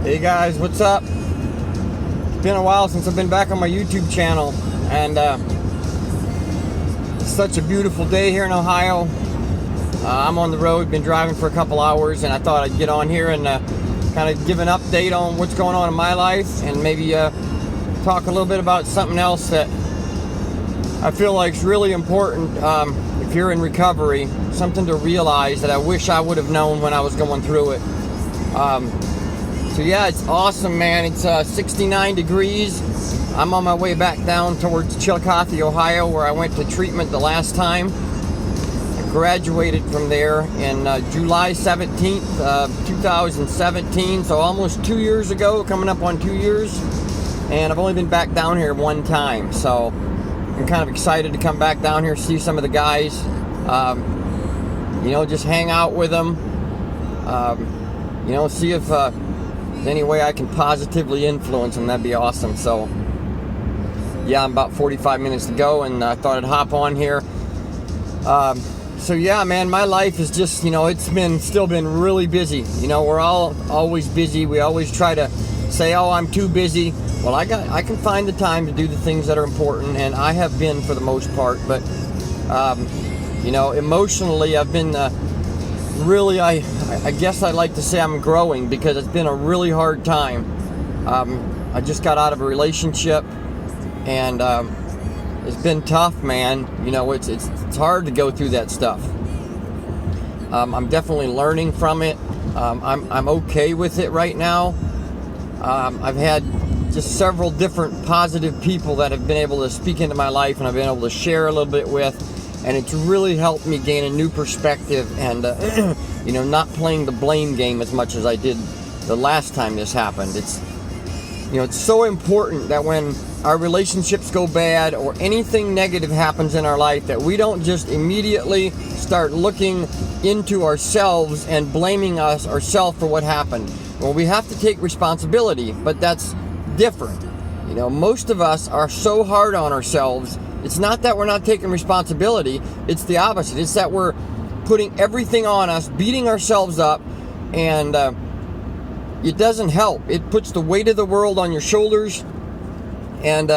Hey guys, what's up? It's been a while since I've been back on my YouTube channel, and it's such a beautiful day here in Ohio. I'm on the road, been driving for a couple hours, and I thought I'd get on here and kind of give an update on what's going on in my life, and maybe talk a little bit about something else that I feel like is really important if you're in recovery, something to realize that I wish I would have known when I was going through it. So yeah, it's awesome, man. It's 69 degrees. I'm on my way back down towards Chillicothe, Ohio, where I went to treatment the last time. I graduated from there in July 17th, 2017, so almost 2 years ago, coming up on 2 years. And I've only been back down here one time, so I'm kind of excited to come back down here, see some of the guys, just hang out with them, see if there's any way I can positively influence them. That'd be awesome. So yeah, I'm about 45 minutes to go, and I thought I'd hop on here. So yeah, man, my life is just, it's still been really busy. We're all always busy. We always try to say, oh, I'm too busy. Well, I can find the time to do the things that are important, and I have been for the most part. But emotionally, I've been really, I guess I'd like to say I'm growing, because it's been a really hard time. I just got out of a relationship, and it's been tough, man. It's hard to go through that stuff. I'm definitely learning from it. I'm okay with it right now. I've had just several different positive people that have been able to speak into my life, and I've been able to share a little bit with, and it's really helped me gain a new perspective, and not playing the blame game as much as I did the last time this happened. It's so important that when our relationships go bad or anything negative happens in our life, that we don't just immediately start looking into ourselves and blaming ourselves for what happened. Well, we have to take responsibility, but that's different. Most of us are so hard on ourselves. It's not that we're not taking responsibility, it's the opposite. It's that we're putting everything on us, beating ourselves up, and it doesn't help. It puts the weight of the world on your shoulders, and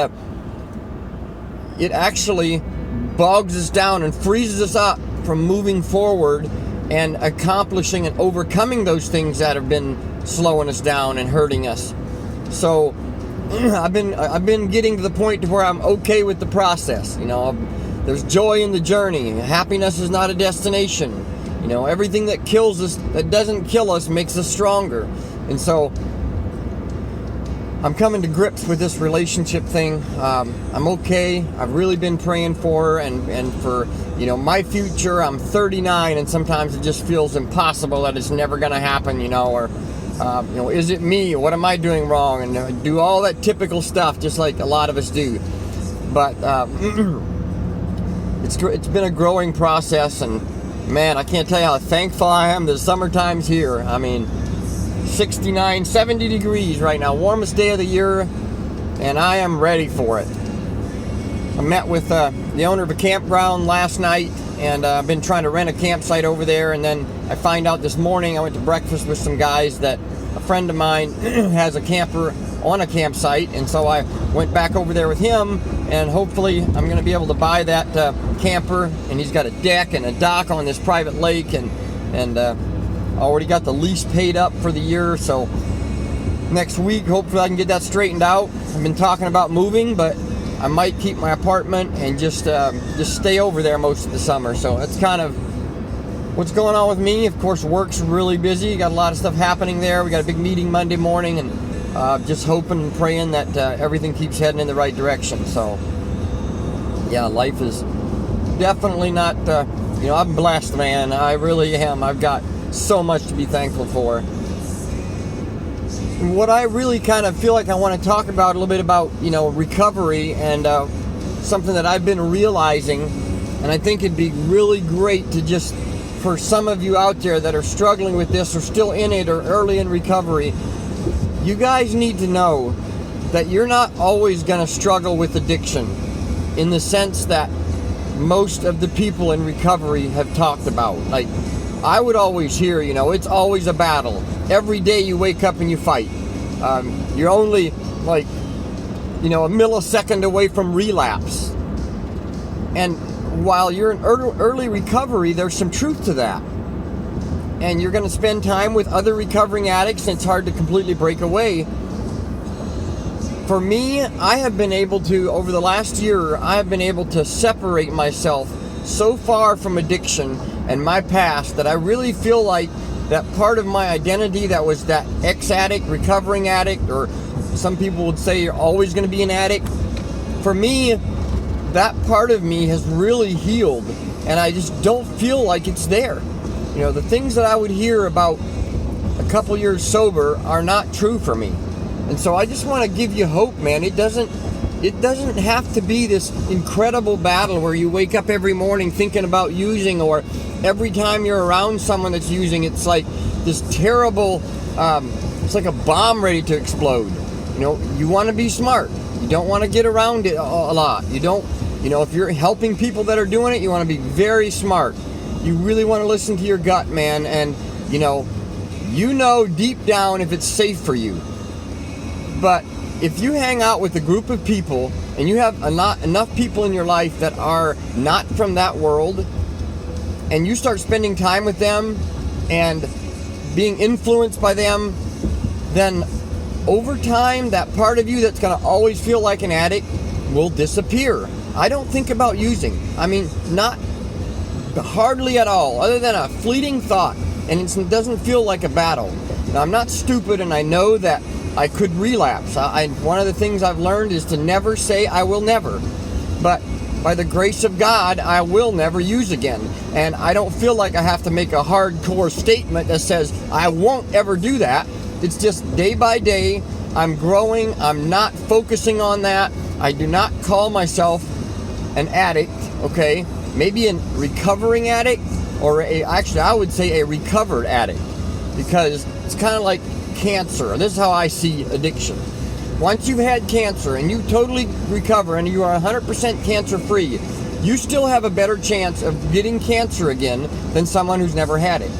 it actually bogs us down and freezes us up from moving forward and accomplishing and overcoming those things that have been slowing us down and hurting us. So I've been getting to the point to where I'm okay with the process. There's joy in the journey. Happiness is not a destination. Everything that kills us, that doesn't kill us, makes us stronger. And so I'm coming to grips with this relationship thing. I'm okay. I've really been praying for her and for my future. I'm 39, and sometimes it just feels impossible that it's never going to happen. Is it me? What am I doing wrong? And do all that typical stuff, just like a lot of us do. But it's been a growing process, and man, I can't tell you how thankful I am. The summertime's here. 69, 70 degrees right now, warmest day of the year, and I am ready for it. I met with the owner of a campground last night, and I've been trying to rent a campsite over there, and then I find out this morning, I went to breakfast with some guys, that a friend of mine has a camper on a campsite, and so I went back over there with him, and hopefully I'm going to be able to buy that camper, and he's got a deck and a dock on this private lake, and already got the lease paid up for the year, so next week hopefully I can get that straightened out. I've been talking about moving, but I might keep my apartment and just stay over there most of the summer. So that's kind of what's going on with me. Of course, work's really busy. Got a lot of stuff happening there. We got a big meeting Monday morning, and just hoping and praying that everything keeps heading in the right direction. So yeah, life is definitely not, I'm blessed, man. I really am. I've got so much to be thankful for. What I really kind of feel like I want to talk about a little bit about, recovery, and something that I've been realizing, and I think it'd be really great to just, for some of you out there that are struggling with this or still in it or early in recovery, you guys need to know that you're not always going to struggle with addiction, in the sense that most of the people in recovery have talked about. Like, I would always hear, it's always a battle. Every day you wake up and you fight. You're only like, a millisecond away from relapse. And while you're in early recovery, there's some truth to that. And you're going to spend time with other recovering addicts, and it's hard to completely break away. For me, I have been able to, over the last year, I have been able to separate myself so far from addiction and my past that I really feel like that part of my identity that was that ex-addict, recovering addict, or some people would say you're always going to be an addict. For me, that part of me has really healed, and I just don't feel like it's there. The things that I would hear about a couple years sober are not true for me. And so I just want to give you hope, man. It doesn't have to be this incredible battle where you wake up every morning thinking about using, or every time you're around someone that's using, it's like this terrible, it's like a bomb ready to explode. You want to be smart. You don't want to get around it a lot. You don't, if you're helping people that are doing it, you want to be very smart. You really want to listen to your gut, man, and you know deep down if it's safe for you. But if you hang out with a group of people and you have enough people in your life that are not from that world, and you start spending time with them and being influenced by them, then over time, that part of you that's going to always feel like an addict will disappear. I don't think about using. Not hardly at all, other than a fleeting thought, and it doesn't feel like a battle. Now, I'm not stupid, and I know that I could relapse. One of the things I've learned is to never say I will never. But by the grace of God, I will never use again. And I don't feel like I have to make a hardcore statement that says I won't ever do that. It's just day by day, I'm growing. I'm not focusing on that. I do not call myself an addict, okay? Maybe a recovering addict, or actually I would say a recovered addict, because it's kind of like cancer. This is how I see addiction. Once you've had cancer and you totally recover and you are 100% cancer free, you still have a better chance of getting cancer again than someone who's never had it.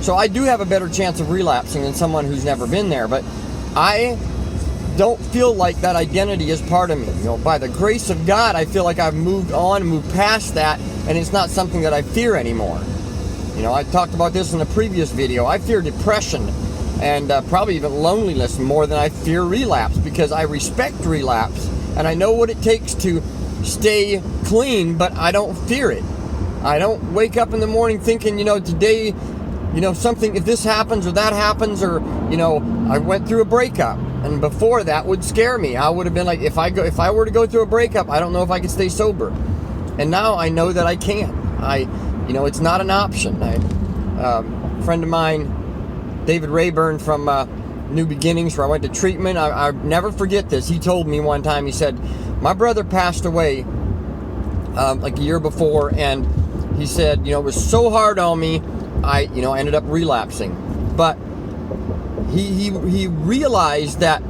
So I do have a better chance of relapsing than someone who's never been there, but I don't feel like that identity is part of me. By the grace of God, I feel like I've moved on, moved past that, and it's not something that I fear anymore. I talked about this in a previous video. I fear depression and probably even loneliness more than I fear relapse, because I respect relapse and I know what it takes to stay clean, but I don't fear it. I don't wake up in the morning thinking, today, something, if this happens or that happens, or, I went through a breakup, and before that would scare me. I would have been like, if I were to go through a breakup, I don't know if I could stay sober. And now I know that I can. It's not an option. A friend of mine, David Rayburn from New Beginnings, where I went to treatment, I never forget this. He told me one time, he said, my brother passed away like a year before, and he said, it was so hard on me, I ended up relapsing. But he realized that,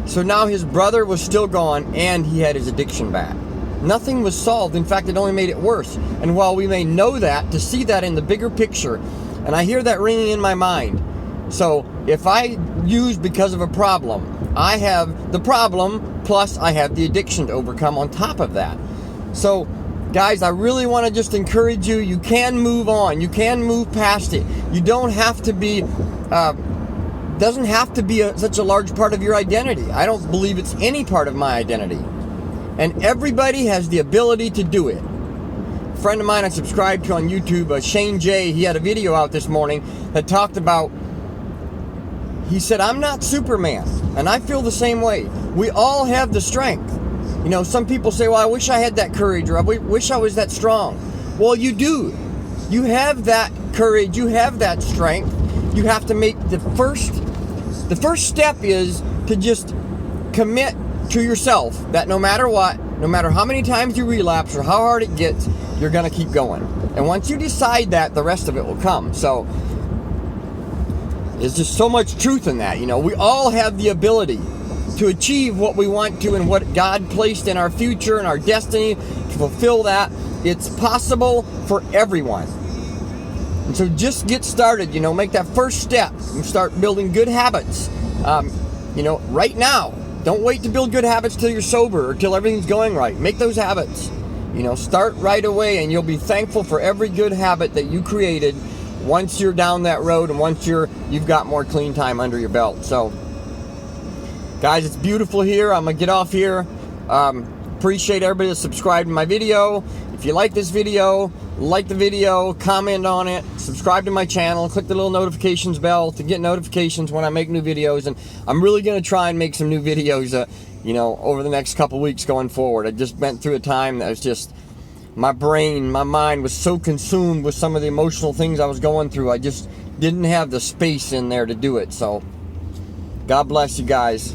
so now his brother was still gone and he had his addiction back. Nothing was solved. In fact, it only made it worse. And while we may know that, to see that in the bigger picture, and I hear that ringing in my mind. So if I use because of a problem, I have the problem, plus I have the addiction to overcome on top of that. So guys, I really want to just encourage you. You can move on. You can move past it. You don't have to be, doesn't have to be such a large part of your identity. I don't believe it's any part of my identity. And everybody has the ability to do it. A friend of mine I subscribed to on YouTube, Shane Jay, he had a video out this morning that talked about, he said, I'm not Superman. And I feel the same way. We all have the strength. Some people say, well, I wish I had that courage, or I wish I was that strong. Well, you do. You have that courage. You have that strength. You have to make the first step is to just commit to yourself that no matter what, no matter how many times you relapse or how hard it gets, you're going to keep going. And once you decide that, the rest of it will come. So there's just so much truth in that. We all have the ability to achieve what we want to and what God placed in our future and our destiny, to fulfill that. It's possible for everyone. And so just get started, make that first step and start building good habits. You know, right now. Don't wait to build good habits till you're sober or till everything's going right. Make those habits. You know, start right away, and you'll be thankful for every good habit that you created once you're down that road and once you've got more clean time under your belt. So, guys, it's beautiful here. I'm going to get off here. Appreciate everybody that subscribed to my video. If you like this video, like the video, comment on it, subscribe to my channel, click the little notifications bell to get notifications when I make new videos. And I'm really going to try and make some new videos, you know, over the next couple weeks going forward. I just went through a time that was just, my brain, my mind was so consumed with some of the emotional things I was going through. I just didn't have the space in there to do it. So, God bless you guys.